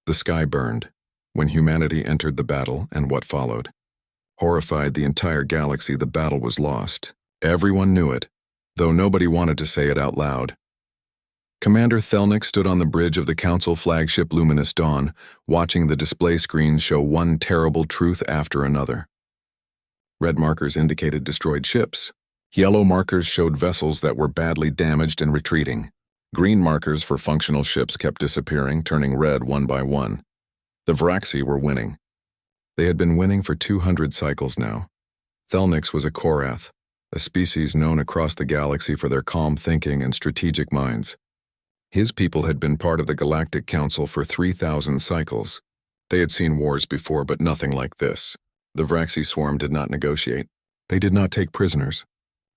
The sky burned when humanity entered the battle and what followed. Horrified the entire galaxy, the battle was lost. Everyone knew it, though nobody wanted to say it out loud. Commander Thelnick stood on the bridge of the Council flagship Luminous Dawn, watching the display screens show one terrible truth after another. Red markers indicated destroyed ships. Yellow markers showed vessels that were badly damaged and retreating. Green markers for functional ships kept disappearing, turning red one by one. The Vraxi were winning. They had been winning for 200 cycles now. Thelnick's was a Korath, a species known across the galaxy for their calm thinking and strategic minds. His people had been part of the Galactic Council for 3,000 cycles. They had seen wars before, but nothing like this. The Vraxi swarm did not negotiate. They did not take prisoners.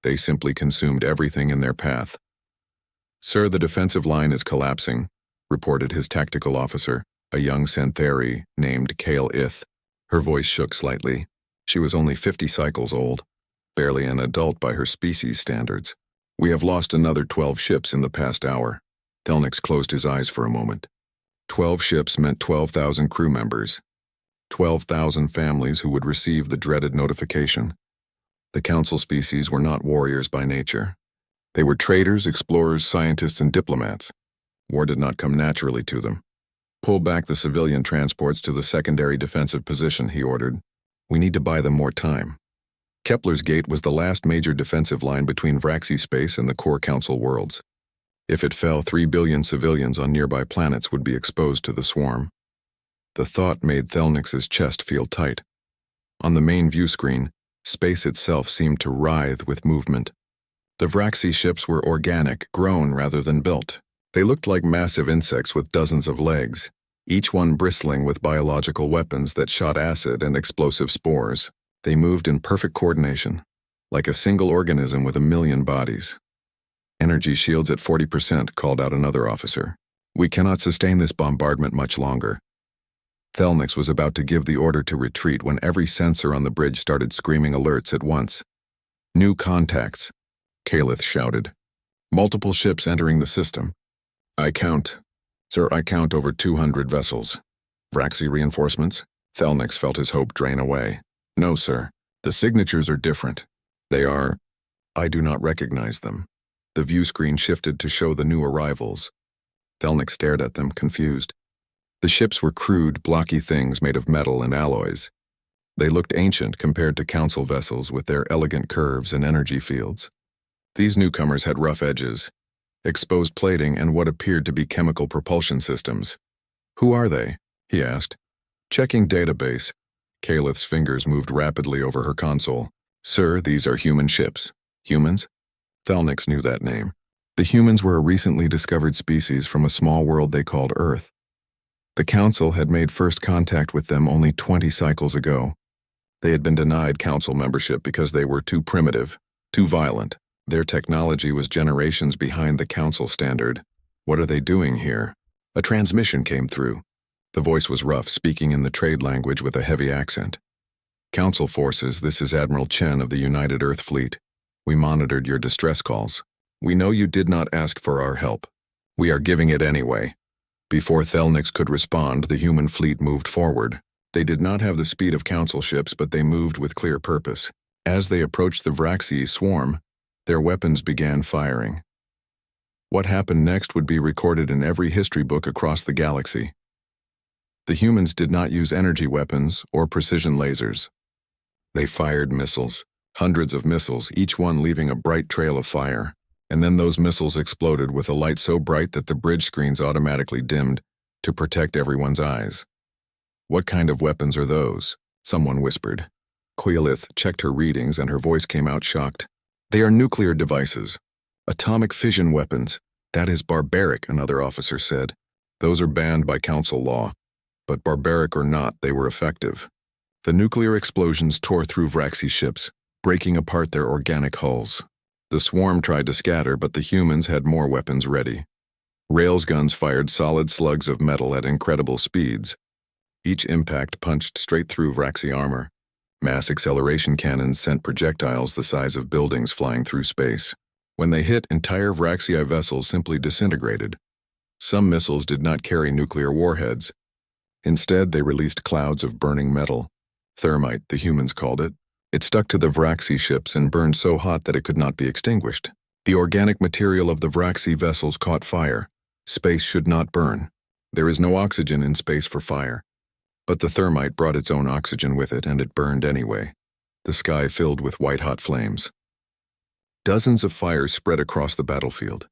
They simply consumed everything in their path. "Sir, the defensive line is collapsing," reported his tactical officer, a young Santheri named Kale Ith. Her voice shook slightly. She was only 50 cycles old, barely an adult by her species standards. "We have lost another 12 ships in the past hour." Thelnick closed his eyes for a moment. 12 ships meant 12,000 crew members. 12,000 families who would receive the dreaded notification. The Council species were not warriors by nature. They were traders, explorers, scientists, and diplomats. War did not come naturally to them. "Pull back the civilian transports to the secondary defensive position," he ordered. "We need to buy them more time." Kepler's Gate was the last major defensive line between Vraxi space and the core Council worlds. If it fell, 3 billion civilians on nearby planets would be exposed to the swarm. The thought made Thelnick's chest feel tight. On the main view screen, space itself seemed to writhe with movement. The Vraxi ships were organic, grown rather than built. They looked like massive insects with dozens of legs, each one bristling with biological weapons that shot acid and explosive spores. They moved in perfect coordination, like a single organism with a million bodies. "Energy shields at 40%, called out another officer. "We cannot sustain this bombardment much longer." Thelnick was about to give the order to retreat when every sensor on the bridge started screaming alerts at once. "New contacts," Kalith shouted. "Multiple ships entering the system. I count over 200 vessels." "Vraxi reinforcements?" Thelnick felt his hope drain away. "No, sir. The signatures are different. They are... I do not recognize them." The view screen shifted to show the new arrivals. Thelnick stared at them, confused. The ships were crude, blocky things made of metal and alloys. They looked ancient compared to Council vessels with their elegant curves and energy fields. These newcomers had rough edges, exposed plating, and what appeared to be chemical propulsion systems. "Who are they?" he asked. Checking database, Kalith's fingers moved rapidly over her console. "Sir, these are human ships." "Humans?" Thelnick knew that name. The humans were a recently discovered species from a small world they called Earth. The Council had made first contact with them only 20 cycles ago. They had been denied Council membership because they were too primitive, too violent. Their technology was generations behind the Council standard. "What are they doing here?" A transmission came through. The voice was rough, speaking in the trade language with a heavy accent. "Council forces, this is Admiral Chen of the United Earth Fleet. We monitored your distress calls. We know you did not ask for our help. We are giving it anyway." Before Thelnick could respond, the human fleet moved forward. They did not have the speed of Council ships, but they moved with clear purpose. As they approached the Vraxi swarm, their weapons began firing. What happened next would be recorded in every history book across the galaxy. The humans did not use energy weapons or precision lasers. They fired missiles, hundreds of missiles, each one leaving a bright trail of fire. And then those missiles exploded with a light so bright that the bridge screens automatically dimmed to protect everyone's eyes. "What kind of weapons are those?" someone whispered. Quilith checked her readings and her voice came out shocked. "They are nuclear devices. Atomic fission weapons. That is barbaric," another officer said. "Those are banned by Council law. But barbaric or not, they were effective." The nuclear explosions tore through Vraxi ships, breaking apart their organic hulls. The swarm tried to scatter, but the humans had more weapons ready. Railguns fired solid slugs of metal at incredible speeds. Each impact punched straight through Vraxi armor. Mass acceleration cannons sent projectiles the size of buildings flying through space. When they hit, entire Vraxi vessels simply disintegrated. Some missiles did not carry nuclear warheads, Instead, they released clouds of burning metal. Thermite, the humans called it. It stuck to the Vraxi ships and burned so hot that it could not be extinguished. The organic material of the Vraxi vessels caught fire. Space should not burn. There is no oxygen in space for fire. But the thermite brought its own oxygen with it, and it burned anyway. The sky filled with white-hot flames. Dozens of fires spread across the battlefield.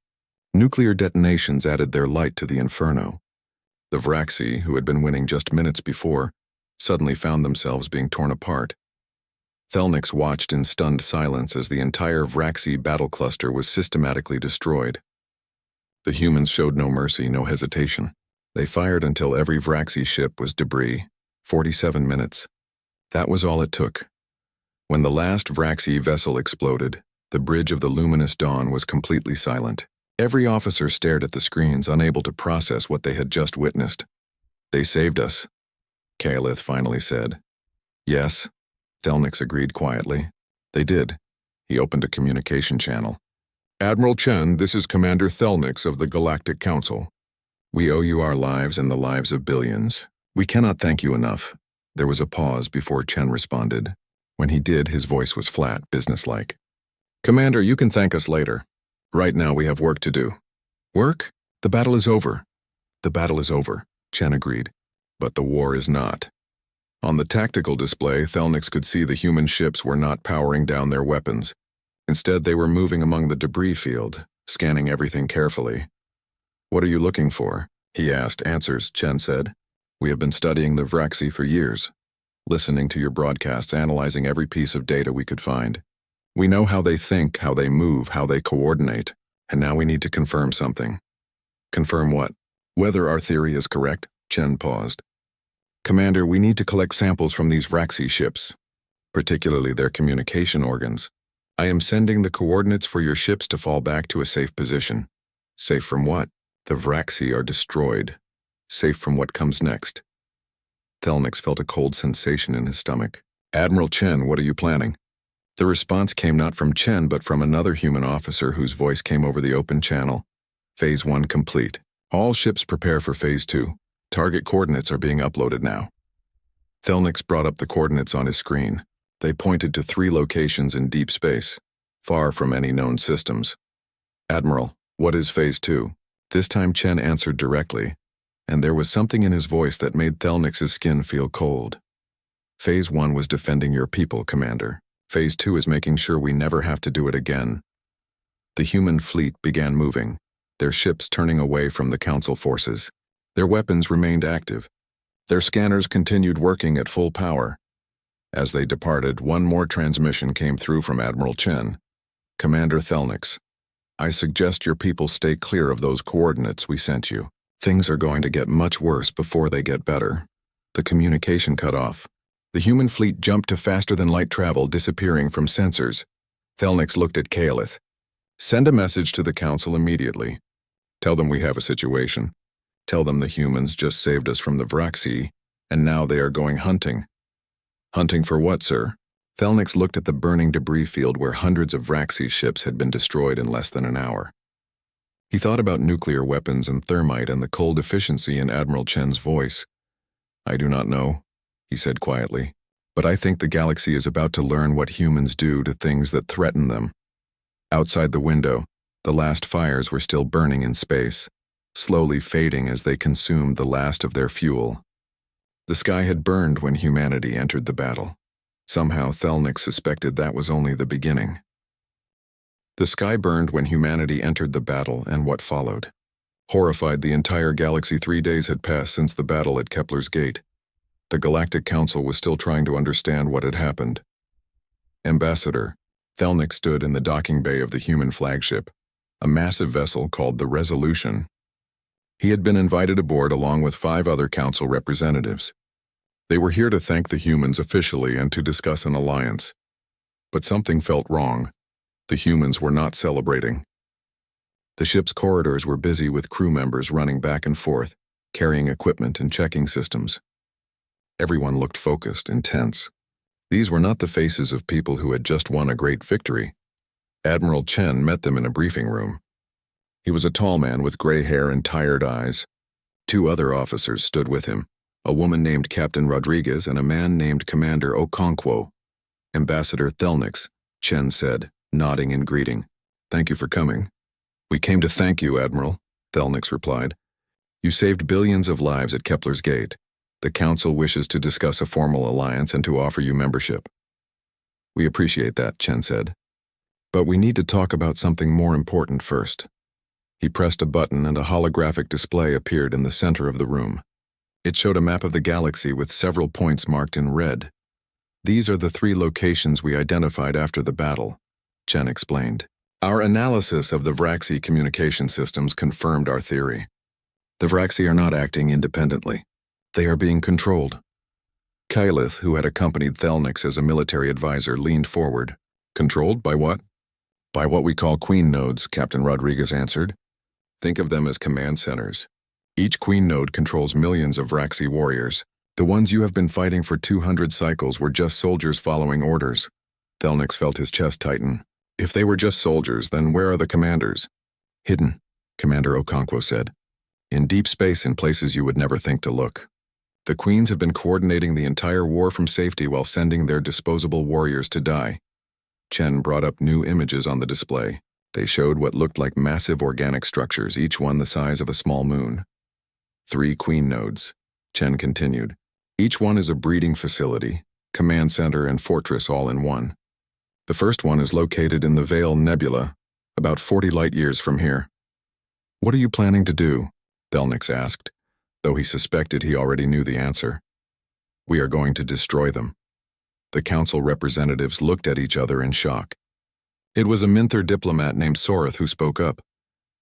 Nuclear detonations added their light to the inferno. The Vraxi, who had been winning just minutes before, suddenly found themselves being torn apart. Thelnix watched in stunned silence as the entire Vraxi battle cluster was systematically destroyed. The humans showed no mercy, no hesitation. They fired until every Vraxi ship was debris. 47 minutes. That was all it took. When the last Vraxi vessel exploded, the bridge of the luminous dawn was completely silent. Every officer stared at the screens, unable to process what they had just witnessed. "They saved us," Kaelith finally said. "Yes," Thelnix agreed quietly. "They did." He opened a communication channel. "Admiral Chen, this is Commander Thelnix of the Galactic Council. We owe you our lives and the lives of billions. We cannot thank you enough." There was a pause before Chen responded. When he did, his voice was flat, businesslike. "Commander, you can thank us later. Right now we have work to do." "Work? The battle is over." "The battle is over," Chen agreed. "But the war is not." On the tactical display, Thelnix could see the human ships were not powering down their weapons. Instead, they were moving among the debris field, scanning everything carefully. "What are you looking for?" he asked. "Answers," Chen said. "We have been studying the Vraxi for years, listening to your broadcasts, analyzing every piece of data we could find. We know how they think, how they move, how they coordinate, and now we need to confirm something." "Confirm what?" "Whether our theory is correct," Chen paused. "Commander, we need to collect samples from these Vraxi ships, particularly their communication organs. I am sending the coordinates for your ships to fall back to a safe position." "Safe from what?" "The Vraxi are destroyed. Safe from what comes next." Thelnix felt a cold sensation in his stomach. "Admiral Chen, what are you planning?" The response came not from Chen but from another human officer whose voice came over the open channel. "Phase 1 complete. All ships prepare for Phase 2. Target coordinates are being uploaded now." Thelnix brought up the coordinates on his screen. They pointed to 3 locations in deep space, far from any known systems. "Admiral, what is Phase 2? This time Chen answered directly, and there was something in his voice that made Thelnix's skin feel cold. "Phase 1 was defending your people, Commander. Phase 2 is making sure we never have to do it again." The human fleet began moving, their ships turning away from the Council forces. Their weapons remained active. Their scanners continued working at full power. As they departed, one more transmission came through from Admiral Chen. "Commander Thelnix, I suggest your people stay clear of those coordinates we sent you. Things are going to get much worse before they get better." The communication cut off. The human fleet jumped to faster-than-light travel, disappearing from sensors. Thelnix looked at Kaelith. "Send a message to the Council immediately. Tell them we have a situation. Tell them the humans just saved us from the Vraxi, and now they are going hunting." "Hunting for what, sir?" Thelnix looked at the burning debris field where hundreds of Vraxi ships had been destroyed in less than an hour. He thought about nuclear weapons and thermite and the cold efficiency in Admiral Chen's voice. "I do not know," he said quietly, "but I think the galaxy is about to learn what humans do to things that threaten them." Outside the window, the last fires were still burning in space, slowly fading as they consumed the last of their fuel. The sky had burned when humanity entered the battle. Somehow Thelnix suspected that was only the beginning. The sky burned when humanity entered the battle and what followed. Horrified, the entire galaxy 3 days had passed since the battle at Kepler's Gate. The Galactic Council was still trying to understand what had happened. "Ambassador," Thelnix stood in the docking bay of the human flagship, a massive vessel called the Resolution. He had been invited aboard along with 5 other council representatives. They were here to thank the humans officially and to discuss an alliance. But something felt wrong. The humans were not celebrating. The ship's corridors were busy with crew members running back and forth, carrying equipment and checking systems. Everyone looked focused and tense. These were not the faces of people who had just won a great victory. Admiral Chen met them in a briefing room. He was a tall man with gray hair and tired eyes. 2 other officers stood with him, a woman named Captain Rodriguez and a man named Commander Okonkwo. Ambassador Thelnix, Chen said, nodding in greeting. Thank you for coming. We came to thank you, Admiral, Thelnix replied. You saved billions of lives at Kepler's Gate. The Council wishes to discuss a formal alliance and to offer you membership. We appreciate that, Chen said. But we need to talk about something more important first. He pressed a button and a holographic display appeared in the center of the room. It showed a map of the galaxy with several points marked in red. These are the 3 locations we identified after the battle, Chen explained. Our analysis of the Vraxi communication systems confirmed our theory. The Vraxi are not acting independently. They are being controlled. Kylith, who had accompanied Thelnix as a military advisor, leaned forward. Controlled by what? By what we call queen nodes, Captain Rodriguez answered. Think of them as command centers. Each queen node controls millions of Vraxi warriors. The ones you have been fighting for 200 cycles were just soldiers following orders. Thelnix felt his chest tighten. If they were just soldiers, then where are the commanders? Hidden, Commander Okonkwo said. In deep space in places you would never think to look. The queens have been coordinating the entire war from safety while sending their disposable warriors to die. Chen brought up new images on the display. They showed what looked like massive organic structures, each one the size of a small moon. 3 queen nodes, Chen continued. Each one is a breeding facility, command center, and fortress all in one. The first one is located in the Veil Nebula, about 40 light-years from here. What are you planning to do? Thelnix asked, though he suspected he already knew the answer. We are going to destroy them. The council representatives looked at each other in shock. It was a Minther diplomat named Sorith who spoke up.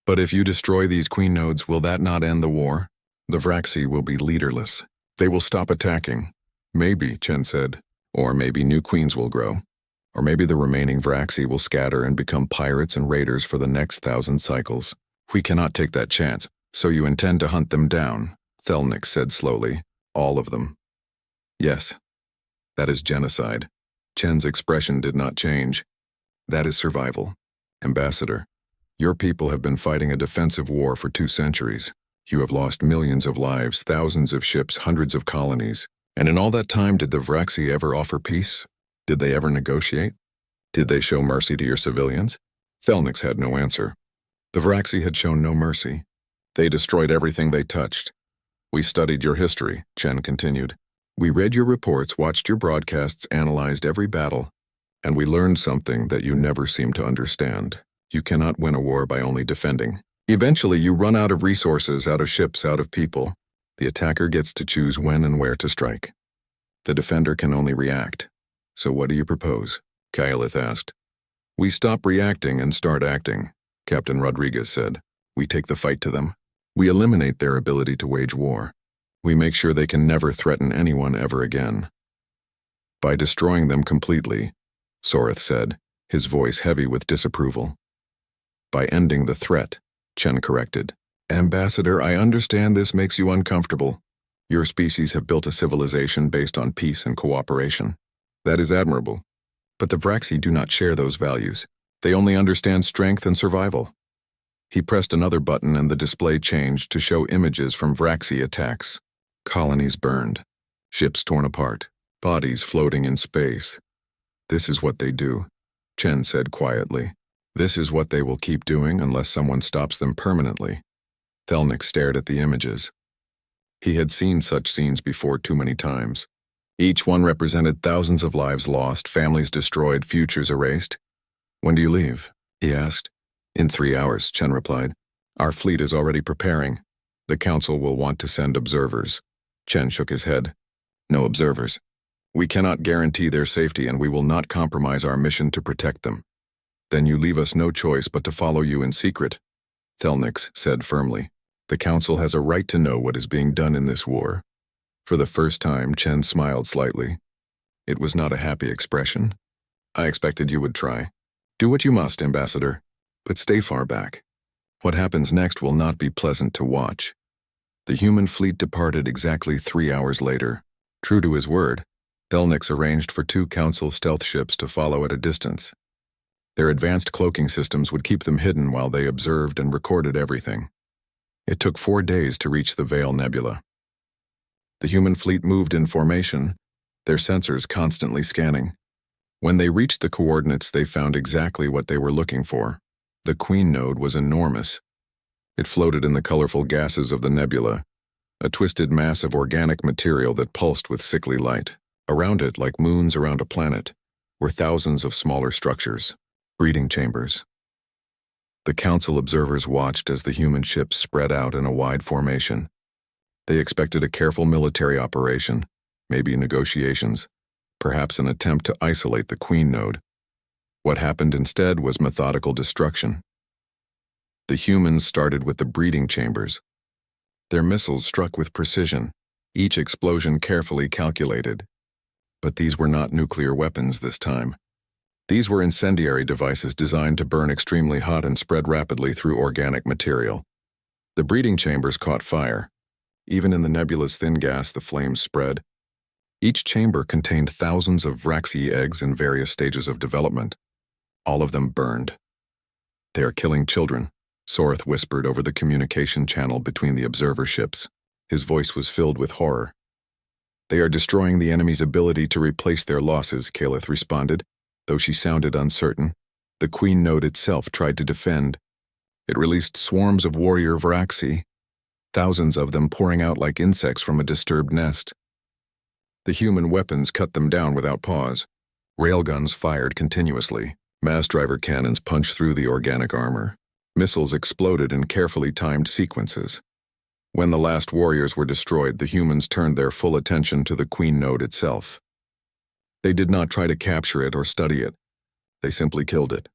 But if you destroy these queen nodes, will that not end the war? The Vraxi will be leaderless. They will stop attacking. Maybe, Chen said. Or maybe new queens will grow. Or maybe the remaining Vraxi will scatter and become pirates and raiders for the next 1,000 cycles. We cannot take that chance, so you intend to hunt them down, Thelnix said slowly. All of them. Yes. That is genocide. Chen's expression did not change. That is survival. Ambassador, your people have been fighting a defensive war for 2 centuries. You have lost millions of lives, thousands of ships, hundreds of colonies. And in all that time, did the Vraxi ever offer peace? Did they ever negotiate? Did they show mercy to your civilians? Thelnix had no answer. The Vraxi had shown no mercy. They destroyed everything they touched. We studied your history, Chen continued. We read your reports, watched your broadcasts, analyzed every battle, and we learned something that you never seem to understand. You cannot win a war by only defending. Eventually, you run out of resources, out of ships, out of people. The attacker gets to choose when and where to strike. The defender can only react. So what do you propose? Kylith asked. We stop reacting and start acting, Captain Rodriguez said. We take the fight to them. We eliminate their ability to wage war. We make sure they can never threaten anyone ever again. By destroying them completely, Sorith said, his voice heavy with disapproval. By ending the threat, Chen corrected. Ambassador, I understand this makes you uncomfortable. Your species have built a civilization based on peace and cooperation. That is admirable. But the Vraxi do not share those values. They only understand strength and survival. He pressed another button and the display changed to show images from Vraxi attacks. Colonies burned, ships torn apart, bodies floating in space. This is what they do, Chen said quietly. This is what they will keep doing unless someone stops them permanently. Thelnix stared at the images. He had seen such scenes before too many times. Each one represented thousands of lives lost, families destroyed, futures erased. When do you leave? He asked. In 3 hours, Chen replied. Our fleet is already preparing. The council will want to send observers. Chen shook his head. No observers. We cannot guarantee their safety and we will not compromise our mission to protect them. Then you leave us no choice but to follow you in secret, Thelnix said firmly. The council has a right to know what is being done in this war. For the first time, Chen smiled slightly. It was not a happy expression. I expected you would try. Do what you must, Ambassador, but stay far back. What happens next will not be pleasant to watch. The human fleet departed exactly 3 hours later. True to his word, Thelnix arranged for 2 council stealth ships to follow at a distance. Their advanced cloaking systems would keep them hidden while they observed and recorded everything. It took 4 days to reach the Veil Nebula. The human fleet moved in formation, their sensors constantly scanning. When they reached the coordinates, they found exactly what they were looking for. The Queen Node was enormous. It floated in the colorful gases of the nebula, a twisted mass of organic material that pulsed with sickly light. Around it, like moons around a planet, were thousands of smaller structures, breeding chambers. The Council observers watched as the human ships spread out in a wide formation. They expected a careful military operation, maybe negotiations, perhaps an attempt to isolate the Queen Node. What happened instead was methodical destruction. The humans started with the breeding chambers. Their missiles struck with precision, each explosion carefully calculated. But these were not nuclear weapons this time. These were incendiary devices designed to burn extremely hot and spread rapidly through organic material. The breeding chambers caught fire. Even in the nebula's thin gas, the flames spread. Each chamber contained thousands of Vraxi eggs in various stages of development. All of them burned. "They are killing children," Soreth whispered over the communication channel between the observer ships. His voice was filled with horror. "They are destroying the enemy's ability to replace their losses," Kaleth responded, though she sounded uncertain. The Queen Node itself tried to defend. It released swarms of warrior Vraxi, thousands of them pouring out like insects from a disturbed nest. The human weapons cut them down without pause. Railguns fired continuously. Mass driver cannons punched through the organic armor. Missiles exploded in carefully timed sequences. When the last warriors were destroyed, the humans turned their full attention to the Queen Node itself. They did not try to capture it or study it. They simply killed it.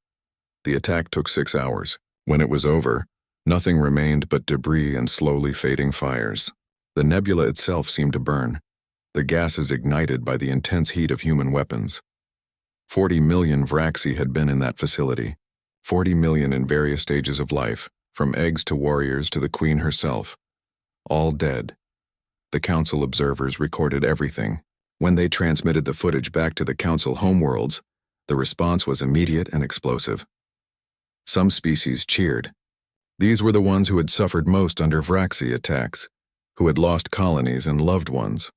The attack took 6 hours. When it was over, nothing remained but debris and slowly fading fires. The nebula itself seemed to burn, the gases ignited by the intense heat of human weapons. 40 million Vraxi had been in that facility. 40 million in various stages of life, from eggs to warriors to the Queen herself. All dead. The Council observers recorded everything. When they transmitted the footage back to the Council homeworlds, the response was immediate and explosive. Some species cheered. These were the ones who had suffered most under Vraxi attacks, who had lost colonies and loved ones.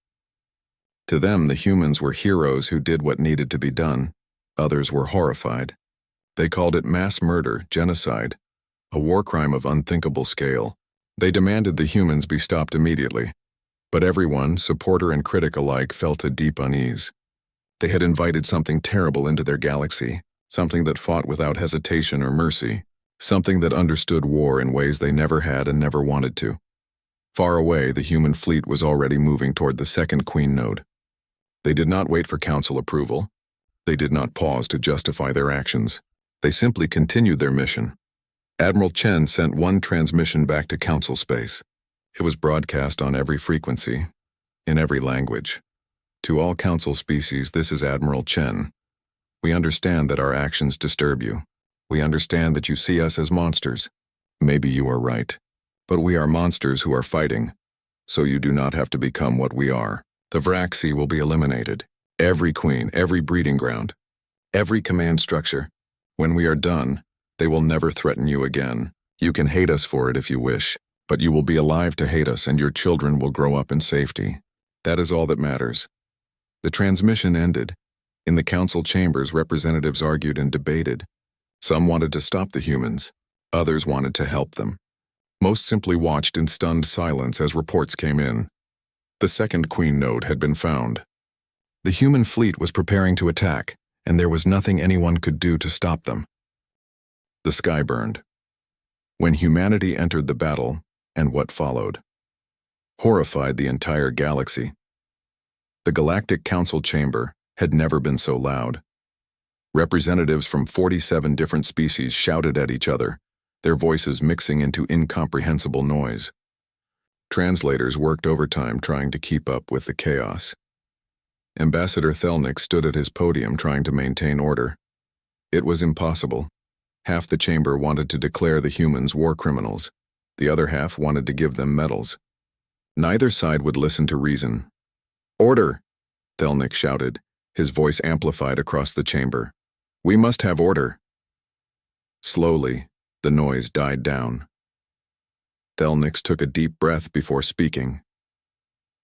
To them, the humans were heroes who did what needed to be done. Others were horrified. They called it mass murder, genocide, a war crime of unthinkable scale. They demanded the humans be stopped immediately. But everyone, supporter and critic alike, felt a deep unease. They had invited something terrible into their galaxy, something that fought without hesitation or mercy, something that understood war in ways they never had and never wanted to. Far away, the human fleet was already moving toward the second Queen Node. They did not wait for Council approval. They did not pause to justify their actions. They simply continued their mission. Admiral Chen sent one transmission back to Council space. It was broadcast on every frequency, in every language. "To all Council species, this is Admiral Chen. We understand that our actions disturb you. We understand that you see us as monsters. Maybe you are right. But we are monsters who are fighting, so you do not have to become what we are. The Vraxi will be eliminated. Every queen, every breeding ground, every command structure. When we are done, they will never threaten you again. You can hate us for it if you wish, but you will be alive to hate us and your children will grow up in safety. That is all that matters." The transmission ended. In the Council chambers, representatives argued and debated. Some wanted to stop the humans. Others wanted to help them. Most simply watched in stunned silence as reports came in. The second Queen Node had been found. The human fleet was preparing to attack, and there was nothing anyone could do to stop them. The sky burned. When humanity entered the battle, and what followed, horrified the entire galaxy. The Galactic Council chamber had never been so loud. Representatives from 47 different species shouted at each other, their voices mixing into incomprehensible noise. Translators worked overtime trying to keep up with the chaos. Ambassador Thelnik stood at his podium trying to maintain order. It was impossible. Half the chamber wanted to declare the humans war criminals. The other half wanted to give them medals. Neither side would listen to reason. "Order!" Thelnik shouted, his voice amplified across the chamber. "We must have order." Slowly, the noise died down. Thelnik took a deep breath before speaking.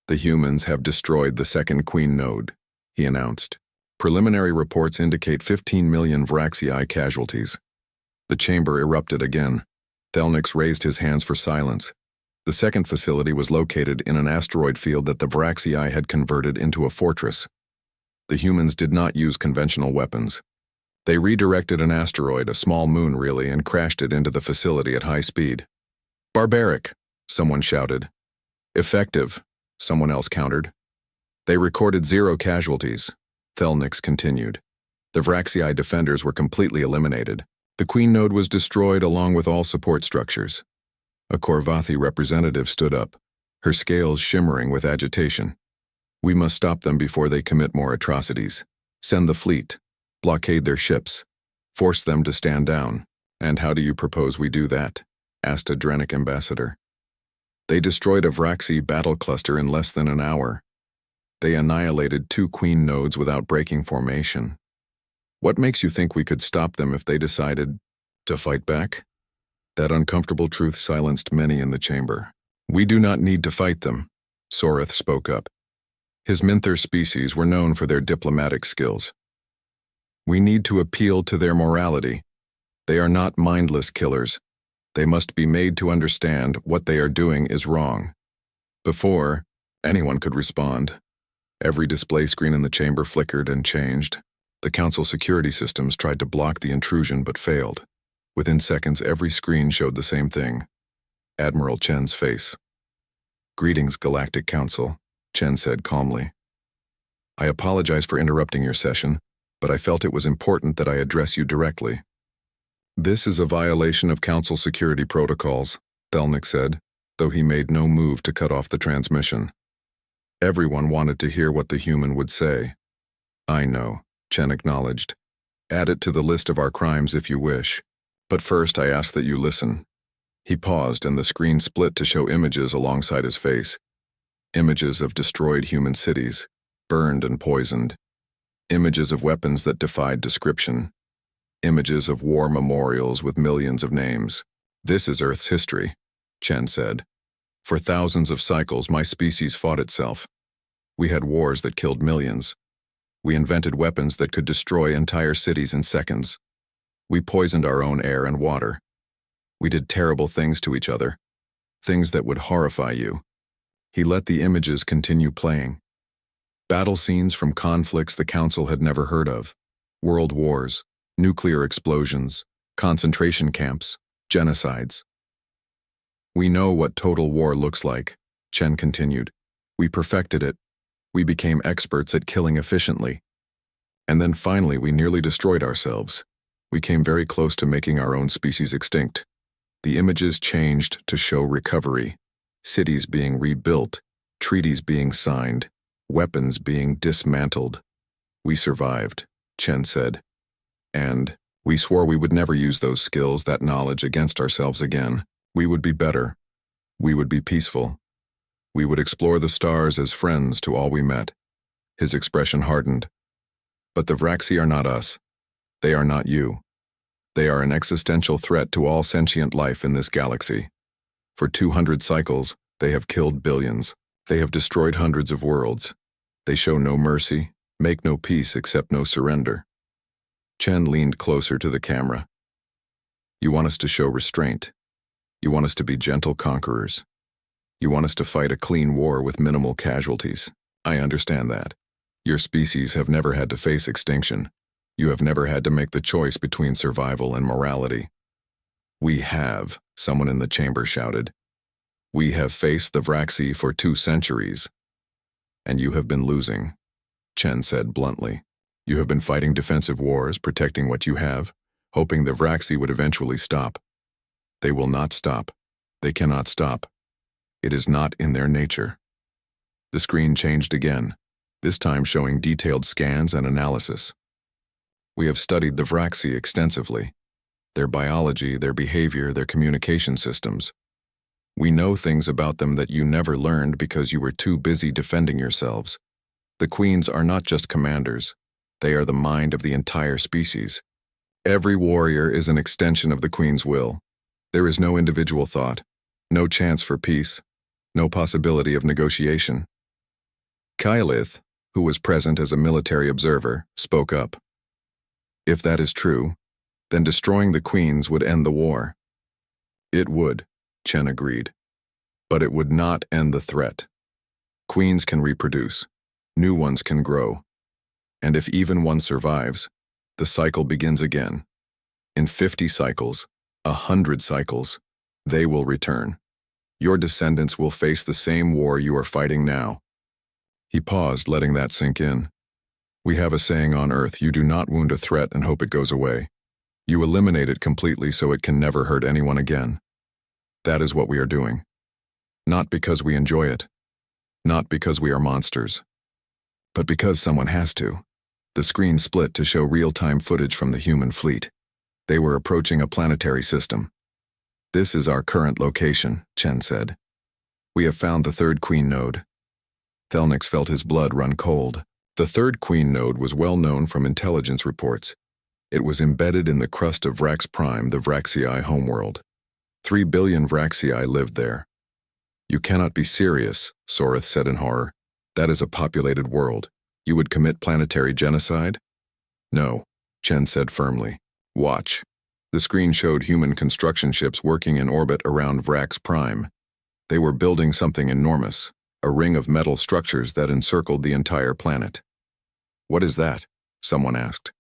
The humans have destroyed the second queen node, he announced. Preliminary reports indicate 15 million Vraxii casualties. The chamber erupted again. Thelnix raised his hands for silence. The second facility was located in an asteroid field that the Vraxii had converted into a fortress. The humans did not use conventional weapons. They redirected an asteroid, a small moon really, and crashed it into the facility at high speed. Barbaric, someone shouted. Effective, someone else countered. They recorded 0 casualties, Thelnix continued. The Vraxii defenders were completely eliminated. The Queen Node was destroyed along with all support structures. A Korvathi representative stood up, her scales shimmering with agitation. We must stop them before they commit more atrocities. Send the fleet. Blockade their ships. Force them to stand down. And how do you propose we do that? Asked a Drenic ambassador. They destroyed a Vraxii battle cluster in less than an hour. They annihilated 2 queen nodes without breaking formation. What makes you think we could stop them if they decided to fight back? That uncomfortable truth silenced many in the chamber. We do not need to fight them, Soreth spoke up. His Minther species were known for their diplomatic skills. We need to appeal to their morality. They are not mindless killers. They must be made to understand what they are doing is wrong. Before anyone could respond, every display screen in the chamber flickered and changed. The Council security systems tried to block the intrusion but failed. Within seconds, every screen showed the same thing. Admiral Chen's face. Greetings, Galactic Council, Chen said calmly. I apologize for interrupting your session, but I felt it was important that I address you directly. This is a violation of Council security protocols, Thelnix said, though he made no move to cut off the transmission. Everyone wanted to hear what the human would say. I know, Chen acknowledged. Add it to the list of our crimes if you wish. But first I ask that you listen. He paused and the screen split to show images alongside his face. Images of destroyed human cities, burned and poisoned. Images of weapons that defied description. Images of war memorials with millions of names. This is Earth's history, Chen said. For thousands of cycles, my species fought itself. We had wars that killed millions. We invented weapons that could destroy entire cities in seconds. We poisoned our own air and water. We did terrible things to each other, things that would horrify you. He let the images continue playing. Battle scenes from conflicts the Council had never heard of. World wars, nuclear explosions, concentration camps, genocides. We know what total war looks like, Chen continued. We perfected it. We became experts at killing efficiently. And then finally we nearly destroyed ourselves. We came very close to making our own species extinct. The images changed to show recovery, cities being rebuilt, treaties being signed, weapons being dismantled. We survived, Chen said. And we swore we would never use those skills, that knowledge against ourselves again. We would be better. We would be peaceful. We would explore the stars as friends to all we met. His expression hardened. But the Vraxii are not us. They are not you. They are an existential threat to all sentient life in this galaxy. For 200 cycles, they have killed billions. They have destroyed hundreds of worlds. They show no mercy, make no peace except no surrender. Chen leaned closer to the camera. You want us to show restraint. You want us to be gentle conquerors. You want us to fight a clean war with minimal casualties. I understand that. Your species have never had to face extinction. You have never had to make the choice between survival and morality. We have, someone in the chamber shouted. We have faced the Vraxii for 2 centuries. And you have been losing, Chen said bluntly. You have been fighting defensive wars, protecting what you have, hoping the Vraxii would eventually stop. They will not stop. They cannot stop. It is not in their nature. The screen changed again, this time showing detailed scans and analysis. We have studied the Vraxii extensively, their biology, their behavior, their communication systems. We know things about them that you never learned because you were too busy defending yourselves. The queens are not just commanders. They are the mind of the entire species. Every warrior is an extension of the queen's will. There is no individual thought, no chance for peace, no possibility of negotiation. Kylith, who was present as a military observer, spoke up. If that is true, then destroying the queens would end the war. It would, Chen agreed. But it would not end the threat. Queens can reproduce. New ones can grow. And if even one survives, the cycle begins again. In 50 cycles, 100 cycles, they will return. Your descendants will face the same war you are fighting now. He paused, letting that sink in. We have a saying on Earth, you do not wound a threat and hope it goes away. You eliminate it completely so it can never hurt anyone again. That is what we are doing. Not because we enjoy it. Not because we are monsters. But because someone has to. The screen split to show real-time footage from the human fleet. They were approaching a planetary system. This is our current location, Chen said. We have found the third queen node. Thelnix felt his blood run cold. The third queen node was well known from intelligence reports. It was embedded in the crust of Vrax Prime, the Vraxii homeworld. 3 billion Vraxii lived there. You cannot be serious, Sorith said in horror. That is a populated world. You would commit planetary genocide? No, Chen said firmly. Watch. The screen showed human construction ships working in orbit around Vrax Prime. They were building something enormous, a ring of metal structures that encircled the entire planet. What is that? Someone asked.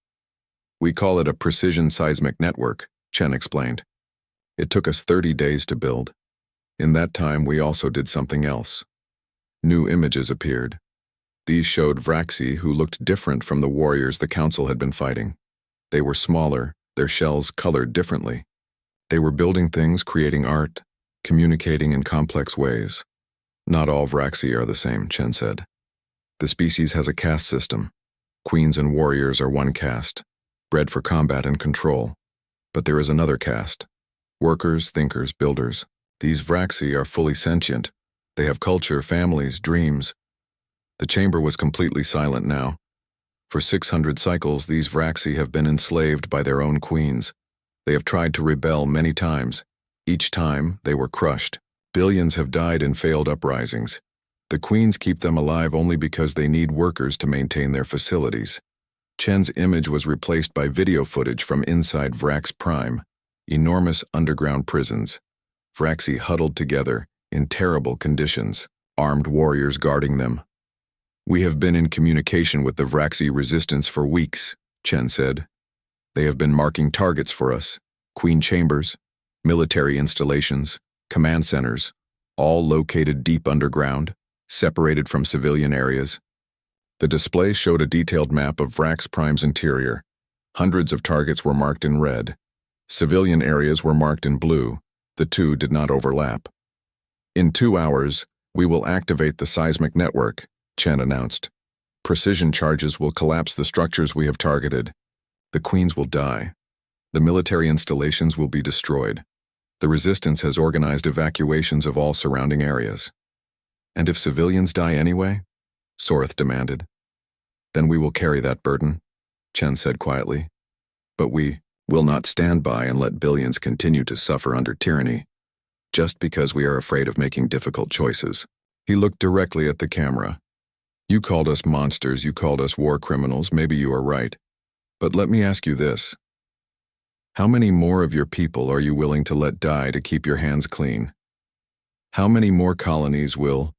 We call it a precision seismic network, Chen explained. It took us 30 days to build. In that time, we also did something else. New images appeared. These showed Vraxii who looked different from the warriors the Council had been fighting. They were smaller, their shells colored differently. They were building things, creating art, communicating in complex ways. Not all Vraxii are the same, Chen said. The species has a caste system. Queens and warriors are one caste, bred for combat and control. But there is another caste. Workers, thinkers, builders. These Vraxii are fully sentient. They have culture, families, dreams. The chamber was completely silent now. For 600 cycles, these Vraxii have been enslaved by their own queens. They have tried to rebel many times. Each time, they were crushed. Billions have died in failed uprisings. The queens keep them alive only because they need workers to maintain their facilities. Chen's image was replaced by video footage from inside Vrax Prime, enormous underground prisons. Vraxii huddled together, in terrible conditions, armed warriors guarding them. We have been in communication with the Vraxii resistance for weeks, Chen said. They have been marking targets for us, queen chambers, military installations, command centers, all located deep underground, separated from civilian areas. The display showed a detailed map of Vrax Prime's interior. Hundreds of targets were marked in red. Civilian areas were marked in blue. The two did not overlap. In 2 hours, we will activate the seismic network, Chen announced. Precision charges will collapse the structures we have targeted. The queens will die. The military installations will be destroyed. The resistance has organized evacuations of all surrounding areas. And if civilians die anyway? Sorith demanded. Then we will carry that burden, Chen said quietly. But we will not stand by and let billions continue to suffer under tyranny, just because we are afraid of making difficult choices. He looked directly at the camera. You called us monsters, you called us war criminals, maybe you are right. But let me ask you this. How many more of your people are you willing to let die to keep your hands clean? How many more colonies will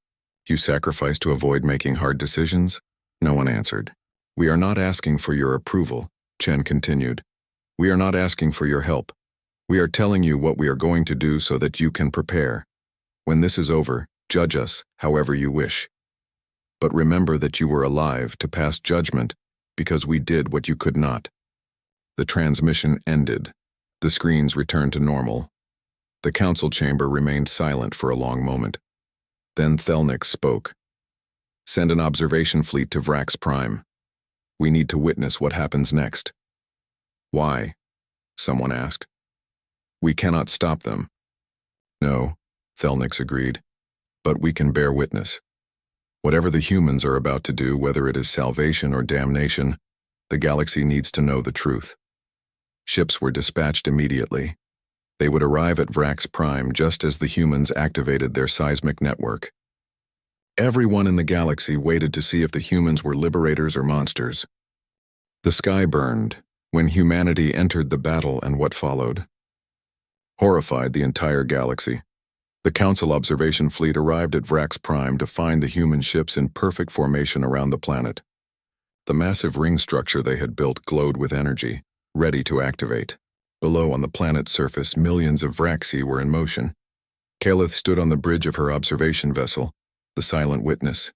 you sacrifice to avoid making hard decisions? No one answered. We are not asking for your approval, Chen continued. We are not asking for your help. We are telling you what we are going to do so that you can prepare. When this is over, judge us however you wish. But remember that you were alive to pass judgment because we did what you could not. The transmission ended. The screens returned to normal. The council chamber remained silent for a long moment. Then Thelnix spoke. Send an observation fleet to Vrax Prime. We need to witness what happens next. Why? Someone asked. We cannot stop them. No, Thelnix agreed. But we can bear witness. Whatever the humans are about to do, whether it is salvation or damnation, the galaxy needs to know the truth. Ships were dispatched immediately. They would arrive at Vrax Prime just as the humans activated their seismic network. Everyone in the galaxy waited to see if the humans were liberators or monsters. The sky burned when humanity entered the battle and what followed. Horrified the entire galaxy, the Council observation fleet arrived at Vrax Prime to find the human ships in perfect formation around the planet. The massive ring structure they had built glowed with energy, ready to activate. Below on the planet's surface, millions of Vraxi were in motion. Kaleth stood on the bridge of her observation vessel, the silent witness.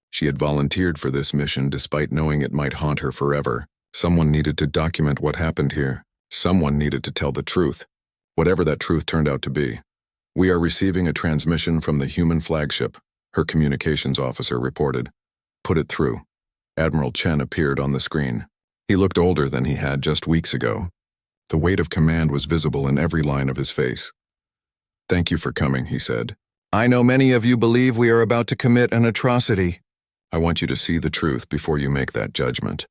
She had volunteered for this mission despite knowing it might haunt her forever. Someone needed to document what happened here. Someone needed to tell the truth, whatever that truth turned out to be. "We are receiving a transmission from the human flagship," her communications officer reported. "Put it through." Admiral Chen appeared on the screen. He looked older than he had just weeks ago. The weight of command was visible in every line of his face. "Thank you for coming," he said. "I know many of you believe we are about to commit an atrocity." "I want you to see the truth before you make that judgment."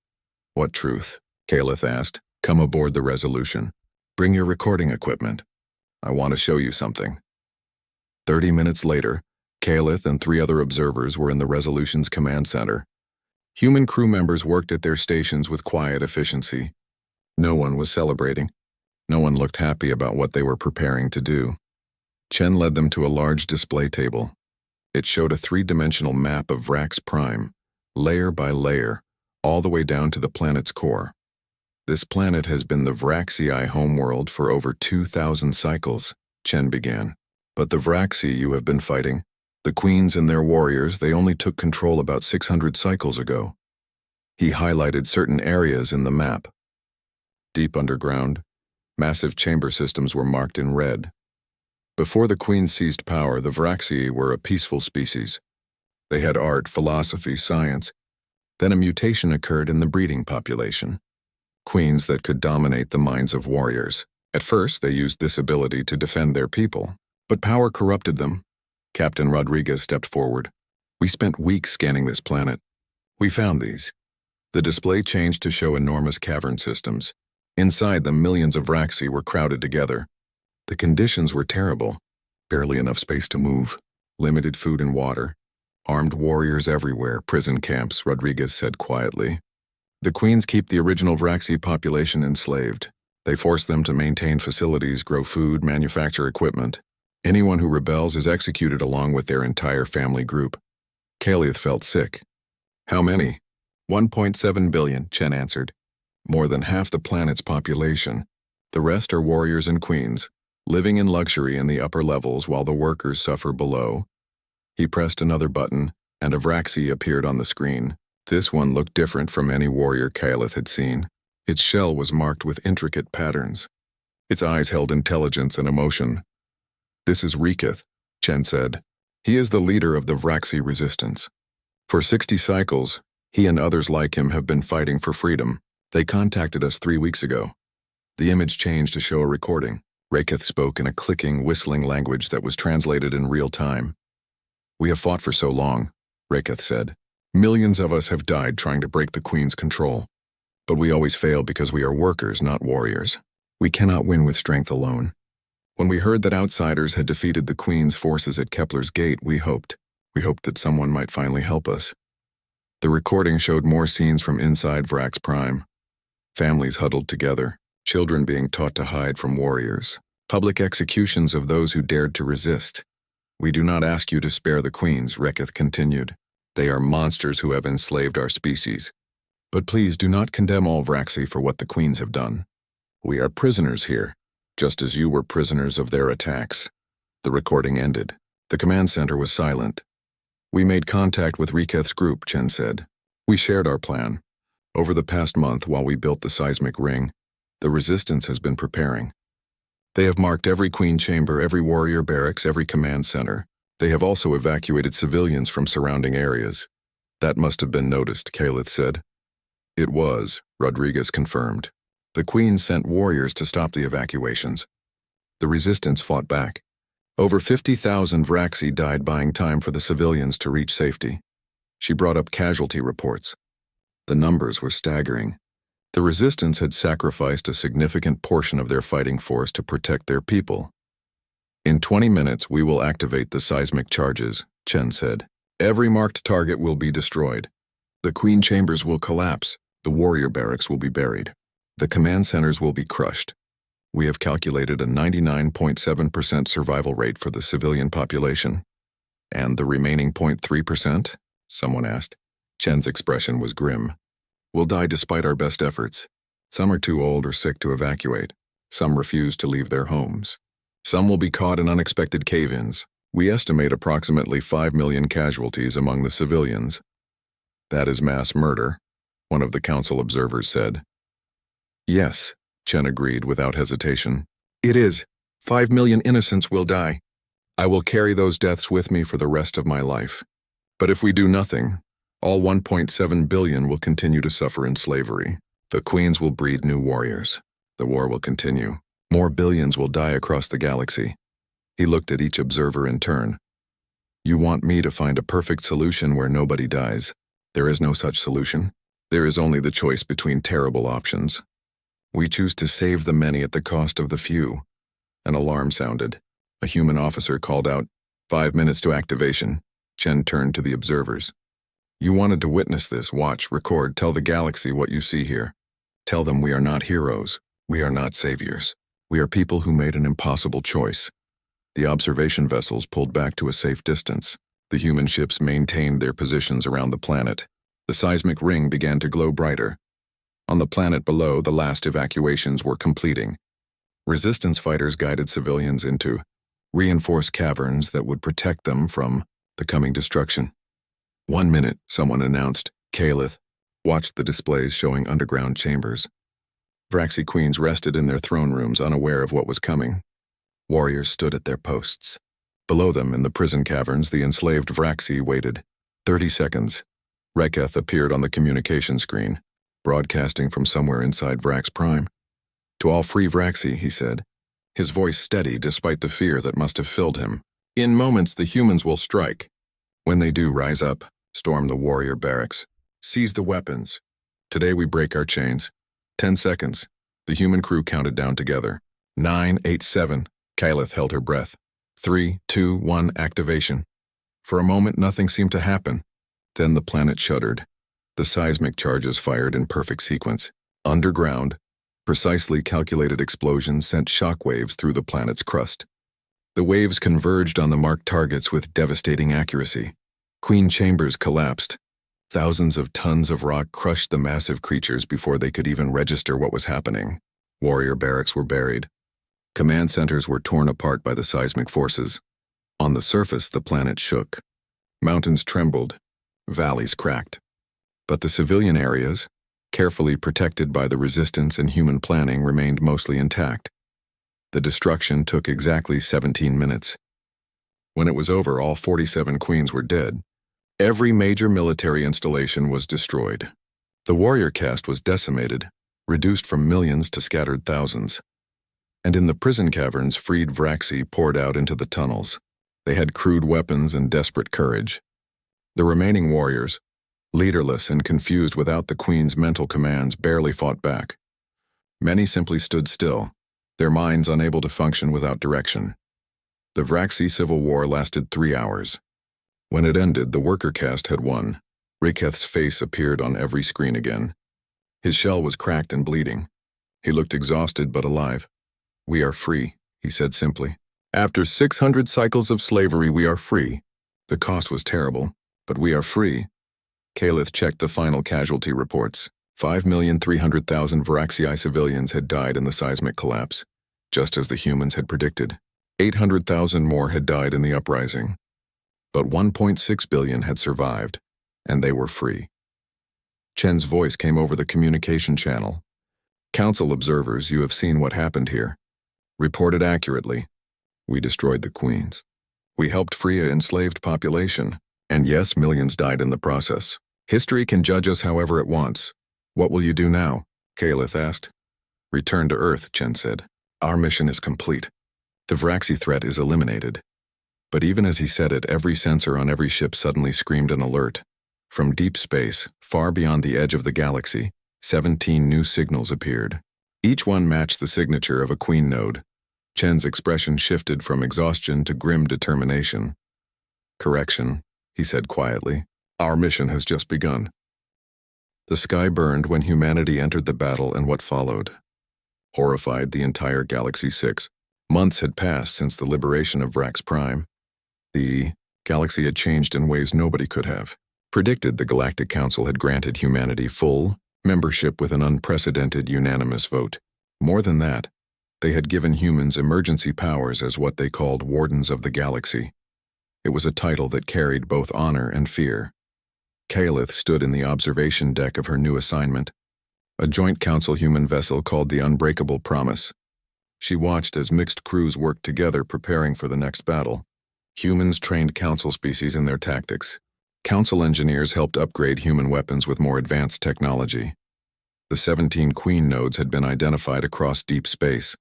"What truth?" Kaleth asked. "Come aboard the Resolution. Bring your recording equipment. I want to show you something." 30 minutes later, Kaleth and 3 other observers were in the Resolution's command center. Human crew members worked at their stations with quiet efficiency. No one was celebrating. No one looked happy about what they were preparing to do. Chen led them to a large display table. It showed a 3-dimensional map of Vrax Prime, layer by layer, all the way down to the planet's core. "This planet has been the Vraxii homeworld for over 2,000 cycles," Chen began. "But the Vraxi you have been fighting, the queens and their warriors, they only took control about 600 cycles ago." He highlighted certain areas in the map. Deep underground, massive chamber systems were marked in red. Before the queens seized power, the Vraxi were a peaceful species. They had art, philosophy, science. Then a mutation occurred in the breeding population. Queens that could dominate the minds of warriors. At first, they used this ability to defend their people. But power corrupted them. Captain Rodriguez stepped forward. "We spent weeks scanning this planet. We found these." The display changed to show enormous cavern systems. Inside them, millions of Vraxi were crowded together. The conditions were terrible. Barely enough space to move. Limited food and water. Armed warriors everywhere, prison camps, Rodriguez said quietly. "The queens keep the original Vraxi population enslaved. They force them to maintain facilities, grow food, manufacture equipment. Anyone who rebels is executed along with their entire family group." Kaleth felt sick. "How many?" 1.7 billion, Chen answered. "More than half the planet's population. The rest are warriors and queens, living in luxury in the upper levels while the workers suffer below." He pressed another button, and a Vraxi appeared on the screen. This one looked different from any warrior Kaleth had seen. Its shell was marked with intricate patterns. Its eyes held intelligence and emotion. "This is Rekith," Chen said. "He is the leader of the Vraxi resistance. For 60 cycles, he and others like him have been fighting for freedom. They contacted us 3 weeks ago." The image changed to show a recording. Rekith spoke in a clicking, whistling language that was translated in real time. "We have fought for so long," Rekith said. "Millions of us have died trying to break the Queen's control. But we always fail because we are workers, not warriors. We cannot win with strength alone. When we heard that outsiders had defeated the Queen's forces at Kepler's Gate, we hoped that someone might finally help us." The recording showed more scenes from inside Vrax Prime. Families huddled together, children being taught to hide from warriors, public executions of those who dared to resist. "We do not ask you to spare the Queens," Rekith continued. "They are monsters who have enslaved our species. But please do not condemn all Vraxi for what the Queens have done. We are prisoners here, just as you were prisoners of their attacks." The recording ended. The command center was silent. "We made contact with Rekith's group," Chen said. "We shared our plan. Over the past month, while we built the seismic ring, the resistance has been preparing. They have marked every queen chamber, every warrior barracks, every command center. They have also evacuated civilians from surrounding areas." "That must have been noticed," Kaleth said. "It was," Rodriguez confirmed. "The Queen sent warriors to stop the evacuations. The resistance fought back. Over 50,000 Vraxi died buying time for the civilians to reach safety." She brought up casualty reports. The numbers were staggering. The resistance had sacrificed a significant portion of their fighting force to protect their people. "In 20 minutes, we will activate the seismic charges," Chen said. Every marked target will be destroyed. The queen chambers will collapse. The warrior barracks will be buried. The command centers will be crushed. We have calculated a 99.7% survival rate for the civilian population. And the remaining 0.3%? Someone asked. Chen's expression was grim. Will die despite our best efforts. Some are too old or sick to evacuate. Some refuse to leave their homes. Some will be caught in unexpected cave-ins. We estimate approximately 5 million casualties among the civilians. That is mass murder, one of the council observers said. Yes, Chen agreed without hesitation. It is. 5 million innocents will die. I will carry those deaths with me for the rest of my life. But if we do nothing, all 1.7 billion will continue to suffer in slavery. The queens will breed new warriors. The war will continue. More billions will die across the galaxy. He looked at each observer in turn. You want me to find a perfect solution where nobody dies. There is no such solution. There is only the choice between terrible options. We choose to save the many at the cost of the few. An alarm sounded. A human officer called out, 5 minutes to activation. Chen turned to the observers. You wanted to witness this. Watch, record, tell the galaxy what you see here. Tell them we are not heroes. We are not saviors. We are people who made an impossible choice. The observation vessels pulled back to a safe distance. The human ships maintained their positions around the planet. The seismic ring began to glow brighter. On the planet below, the last evacuations were completing. Resistance fighters guided civilians into reinforced caverns that would protect them from the coming destruction. 1 minute, someone announced. Kalith watched the displays showing underground chambers. Vraxi queens rested in their throne rooms, unaware of what was coming. Warriors stood at their posts. Below them, in the prison caverns, the enslaved Vraxi waited. 30 seconds. Reketh appeared on the communication screen, broadcasting from somewhere inside Vrax Prime. To all free Vraxi, he said, his voice steady despite the fear that must have filled him. In moments, the humans will strike. When they do, rise up, storm the warrior barracks. Seize the weapons. Today we break our chains. 10 seconds. The human crew counted down together. 9, 8, 7. Kalith held her breath. 3, 2, 1, activation. For a moment, nothing seemed to happen. Then the planet shuddered. The seismic charges fired in perfect sequence. Underground, precisely calculated explosions sent shockwaves through the planet's crust. The waves converged on the marked targets with devastating accuracy. Queen chambers collapsed. Thousands of tons of rock crushed the massive creatures before they could even register what was happening. Warrior barracks were buried. Command centers were torn apart by the seismic forces. On the surface, the planet shook. Mountains trembled. Valleys cracked. But the civilian areas, carefully protected by the resistance and human planning, remained mostly intact. The destruction took exactly 17 minutes. When it was over, all 47 queens were dead. Every major military installation was destroyed. The warrior caste was decimated, reduced from millions to scattered thousands. And in the prison caverns, freed Vraxi poured out into the tunnels. They had crude weapons and desperate courage. The remaining warriors, leaderless and confused without the queen's mental commands, barely fought back. Many simply stood still, their minds unable to function without direction. The Vraxi civil war lasted 3 hours. When it ended, the worker caste had won. Reketh's face appeared on every screen again. His shell was cracked and bleeding. He looked exhausted but alive. We are free, he said simply. After 600 cycles of slavery, we are free. The cost was terrible, but we are free. Kalith checked the final casualty reports. 5,300,000 Vraxii civilians had died in the seismic collapse, just as the humans had predicted. 800,000 more had died in the uprising. But 1.6 billion had survived, and they were free. Chen's voice came over the communication channel. Council observers, you have seen what happened here. Reported accurately. We destroyed the queens. We helped free an enslaved population, and yes, millions died in the process. History can judge us however it wants. What will you do now? Kalith asked. Return to Earth, Chen said. Our mission is complete. The Vraxi threat is eliminated. But even as he said it, every sensor on every ship suddenly screamed an alert. From deep space, far beyond the edge of the galaxy, 17 new signals appeared. Each one matched the signature of a queen node. Chen's expression shifted from exhaustion to grim determination. Correction, he said quietly. Our mission has just begun. The sky burned when humanity entered the battle and what followed. Horrified the entire Galaxy 6. Months had passed since the liberation of Vrax Prime. The galaxy had changed in ways nobody could have predicted. The Galactic Council had granted humanity full membership with an unprecedented unanimous vote. More than that, they had given humans emergency powers as what they called Wardens of the Galaxy. It was a title that carried both honor and fear. Kaelith stood in the observation deck of her new assignment, a joint council human vessel called the Unbreakable Promise. She watched as mixed crews worked together preparing for the next battle. Humans trained council species in their tactics. Council engineers helped upgrade human weapons with more advanced technology. The 17 queen nodes had been identified across deep space.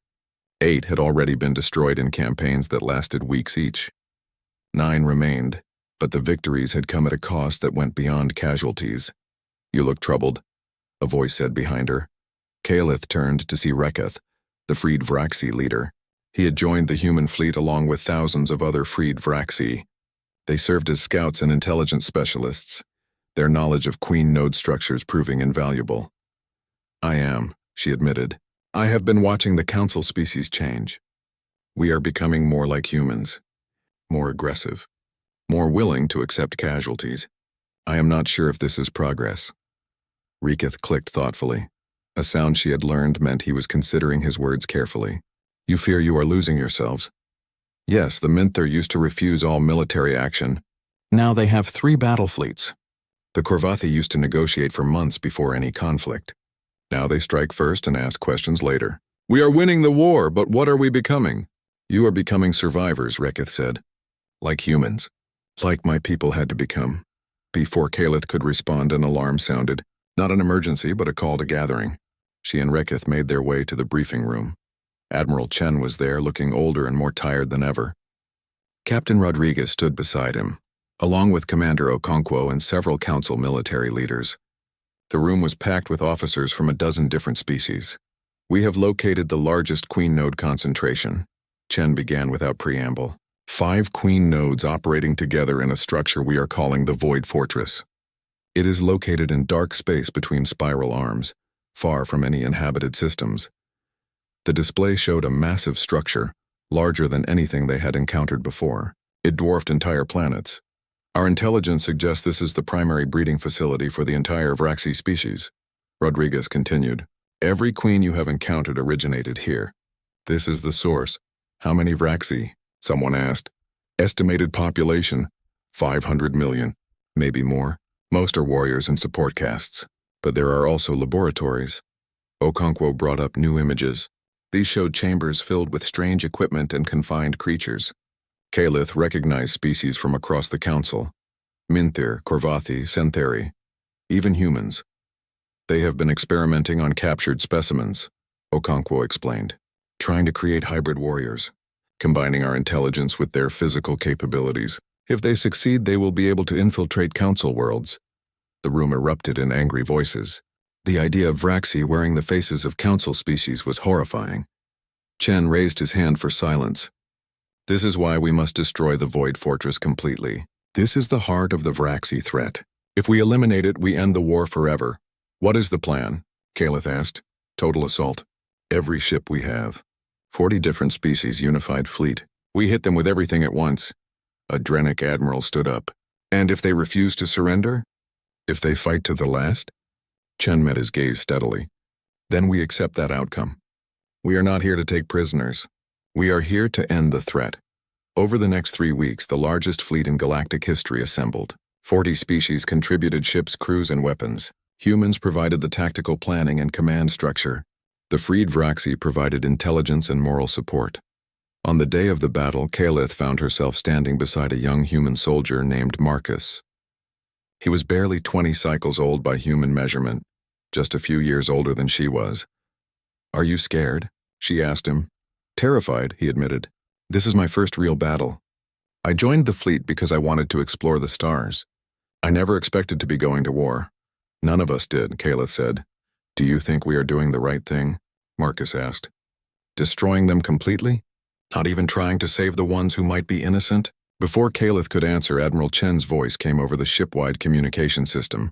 8 had already been destroyed in campaigns that lasted weeks each. 9 remained, but the victories had come at a cost that went beyond casualties. You look troubled, a voice said behind her. Kaelith turned to see Reketh, the freed Vraxi leader. He had joined the human fleet along with thousands of other freed Vraxi. They served as scouts and intelligence specialists, their knowledge of queen node structures proving invaluable. I am, she admitted. I have been watching the council species change. We are becoming more like humans, more aggressive, more willing to accept casualties. I am not sure if this is progress. Reketh clicked thoughtfully. A sound she had learned meant he was considering his words carefully. You fear you are losing yourselves? Yes, the Minther used to refuse all military action. Now they have 3 battle fleets. The Korvathi used to negotiate for months before any conflict. Now they strike first and ask questions later. We are winning the war, but what are we becoming? You are becoming survivors, Reketh said. Like humans. Like my people had to become. Before Kaelith could respond, an alarm sounded. Not an emergency, but a call to gathering. She and Reketh made their way to the briefing room. Admiral Chen was there, looking older and more tired than ever. Captain Rodriguez stood beside him, along with Commander Okonkwo and several council military leaders. The room was packed with officers from a dozen different species. We have located the largest queen node concentration, Chen began without preamble. 5 queen nodes operating together in a structure we are calling the Void Fortress. It is located in dark space between spiral arms, far from any inhabited systems. The display showed a massive structure, larger than anything they had encountered before. It dwarfed entire planets. Our intelligence suggests this is the primary breeding facility for the entire Vraxi species. Rodriguez continued. Every queen you have encountered originated here. This is the source. How many Vraxi? Someone asked. Estimated population, 500 million, maybe more. Most are warriors and support castes, but there are also laboratories. Okonkwo brought up new images. These showed chambers filled with strange equipment and confined creatures. Kaelith recognized species from across the council. Minthir, Korvathi, Sentheri, even humans. They have been experimenting on captured specimens, Okonkwo explained, trying to create hybrid warriors, combining our intelligence with their physical capabilities. If they succeed, they will be able to infiltrate council worlds. The room erupted in angry voices. The idea of Vraxi wearing the faces of council species was horrifying. Chen raised his hand for silence. This is why we must destroy the Void Fortress completely. This is the heart of the Vraxi threat. If we eliminate it, we end the war forever. What is the plan? Kaelith asked. Total assault. Every ship we have. 40 different species unified fleet. We hit them with everything at once. A Drenic admiral stood up. And if they refuse to surrender? If they fight to the last? Chen met his gaze steadily. Then we accept that outcome. We are not here to take prisoners. We are here to end the threat. Over the next 3 weeks, the largest fleet in galactic history assembled. 40 species contributed ships, crews, and weapons. Humans provided the tactical planning and command structure. The freed Vraxi provided intelligence and moral support. On the day of the battle, Kaelith found herself standing beside a young human soldier named Marcus. He was barely 20 cycles old by human measurement, just a few years older than she was. Are you scared? She asked him. Terrified, he admitted. This is my first real battle. I joined the fleet because I wanted to explore the stars. I never expected to be going to war. None of us did, Kaelith said. Do you think we are doing the right thing? Marcus asked. Destroying them completely? Not even trying to save the ones who might be innocent? Before Kaleth could answer, Admiral Chen's voice came over the ship-wide communication system.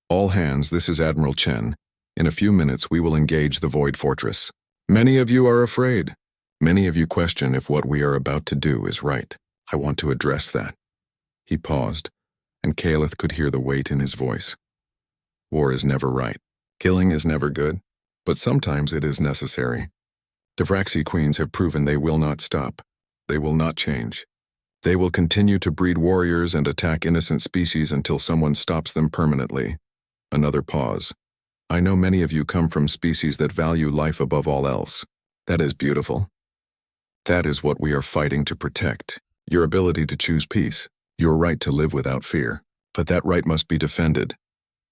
All hands, this is Admiral Chen. In a few minutes, we will engage the Void Fortress. Many of you are afraid. Many of you question if what we are about to do is right. I want to address that. He paused, and Kaleth could hear the weight in his voice. War is never right. Killing is never good, but sometimes it is necessary. The Vraxi Queens have proven they will not stop. They will not change. They will continue to breed warriors and attack innocent species until someone stops them permanently. Another pause. I know many of you come from species that value life above all else. That is beautiful. That is what we are fighting to protect. Your ability to choose peace. Your right to live without fear. But that right must be defended.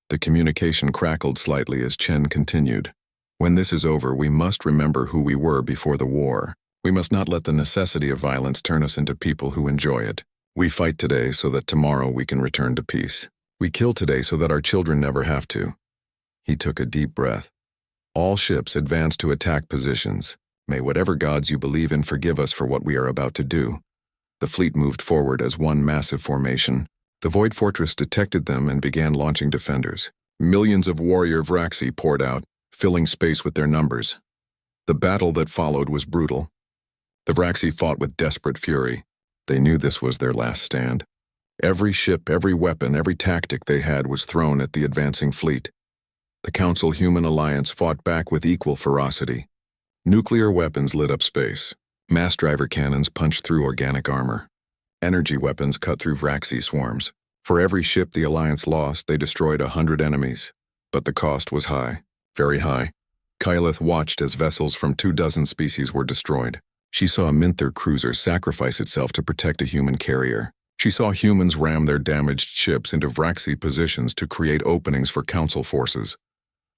The communication crackled slightly as Chen continued. When this is over, we must remember who we were before the war. We must not let the necessity of violence turn us into people who enjoy it. We fight today so that tomorrow we can return to peace. We kill today so that our children never have to. He took a deep breath. All ships advance to attack positions. May whatever gods you believe in forgive us for what we are about to do. The fleet moved forward as one massive formation. The Void Fortress detected them and began launching defenders. Millions of warrior Vraxi poured out, filling space with their numbers. The battle that followed was brutal. The Vraxi fought with desperate fury. They knew this was their last stand. Every ship, every weapon, every tactic they had was thrown at the advancing fleet. The Council Human Alliance fought back with equal ferocity. Nuclear weapons lit up space. Mass driver cannons punched through organic armor. Energy weapons cut through Vraxi swarms. For every ship the Alliance lost, they destroyed 100 enemies. But the cost was high, very high. Kaleth watched as vessels from 24 species were destroyed. She saw a Minther cruiser sacrifice itself to protect a human carrier. She saw humans ram their damaged ships into Vraxi positions to create openings for Council forces.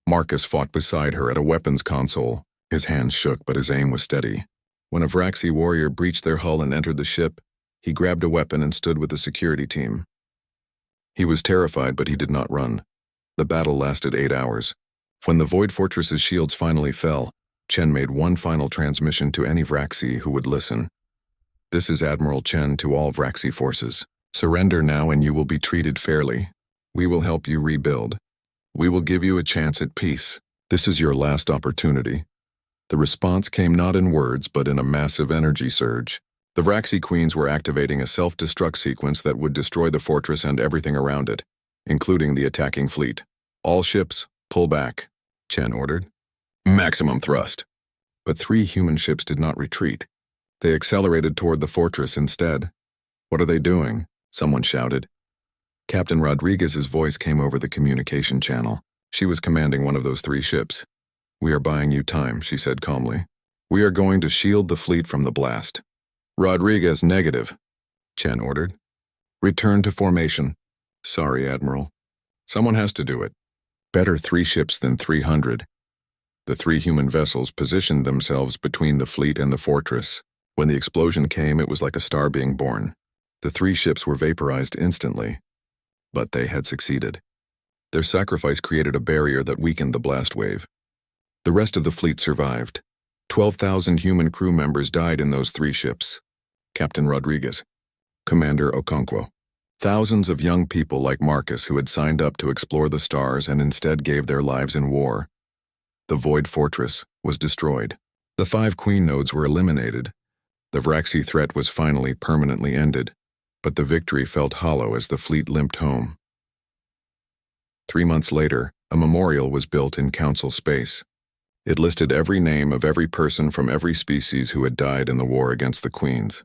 Marcus fought beside her at a weapons console. His hands shook, but his aim was steady. When a Vraxi warrior breached their hull and entered the ship, he grabbed a weapon and stood with the security team. He was terrified, but he did not run. The battle lasted 8 hours. When the Void Fortress's shields finally fell, Chen made one final transmission to any Vraxi who would listen. This is Admiral Chen to all Vraxi forces. Surrender now and you will be treated fairly. We will help you rebuild. We will give you a chance at peace. This is your last opportunity. The response came not in words, but in a massive energy surge. The Vraxi Queens were activating a self-destruct sequence that would destroy the fortress and everything around it, including the attacking fleet. All ships, pull back, Chen ordered. Maximum thrust. But 3 human ships did not retreat. They accelerated toward the fortress instead. What are they doing? Someone shouted. Captain Rodriguez's voice came over the communication channel. She was commanding one of those 3 ships. We are buying you time, she said calmly. We are going to shield the fleet from the blast. Rodriguez, negative, Chen ordered. Return to formation. Sorry, Admiral. Someone has to do it. Better 3 ships than 300. The 3 human vessels positioned themselves between the fleet and the fortress. When the explosion came, it was like a star being born. The 3 ships were vaporized instantly. But they had succeeded. Their sacrifice created a barrier that weakened the blast wave. The rest of the fleet survived. 12,000 human crew members died in those 3 ships. Captain Rodriguez, Commander Okonkwo. Thousands of young people like Marcus who had signed up to explore the stars and instead gave their lives in war. The Void Fortress was destroyed. The 5 Queen nodes were eliminated. The Vraxi threat was finally permanently ended. But the victory felt hollow as the fleet limped home. 3 months later, a memorial was built in Council space. It listed every name of every person from every species who had died in the war against the Queens.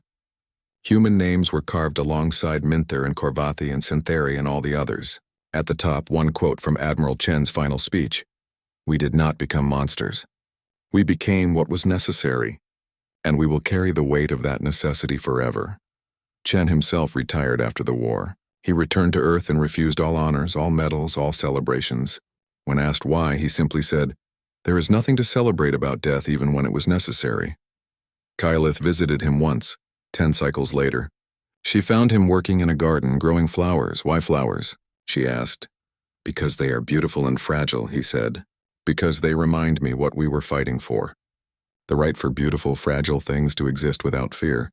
Human names were carved alongside Minther and Korvathi and Syntheri and all the others. At the top, one quote from Admiral Chen's final speech. We did not become monsters. We became what was necessary, and we will carry the weight of that necessity forever. Chen himself retired after the war. He returned to Earth and refused all honors, all medals, all celebrations. When asked why, he simply said, "There is nothing to celebrate about death even when it was necessary." Kaleth visited him once, 10 cycles later. She found him working in a garden, growing flowers. Why flowers? She asked. Because they are beautiful and fragile, he said. Because they remind me what we were fighting for. The right for beautiful, fragile things to exist without fear.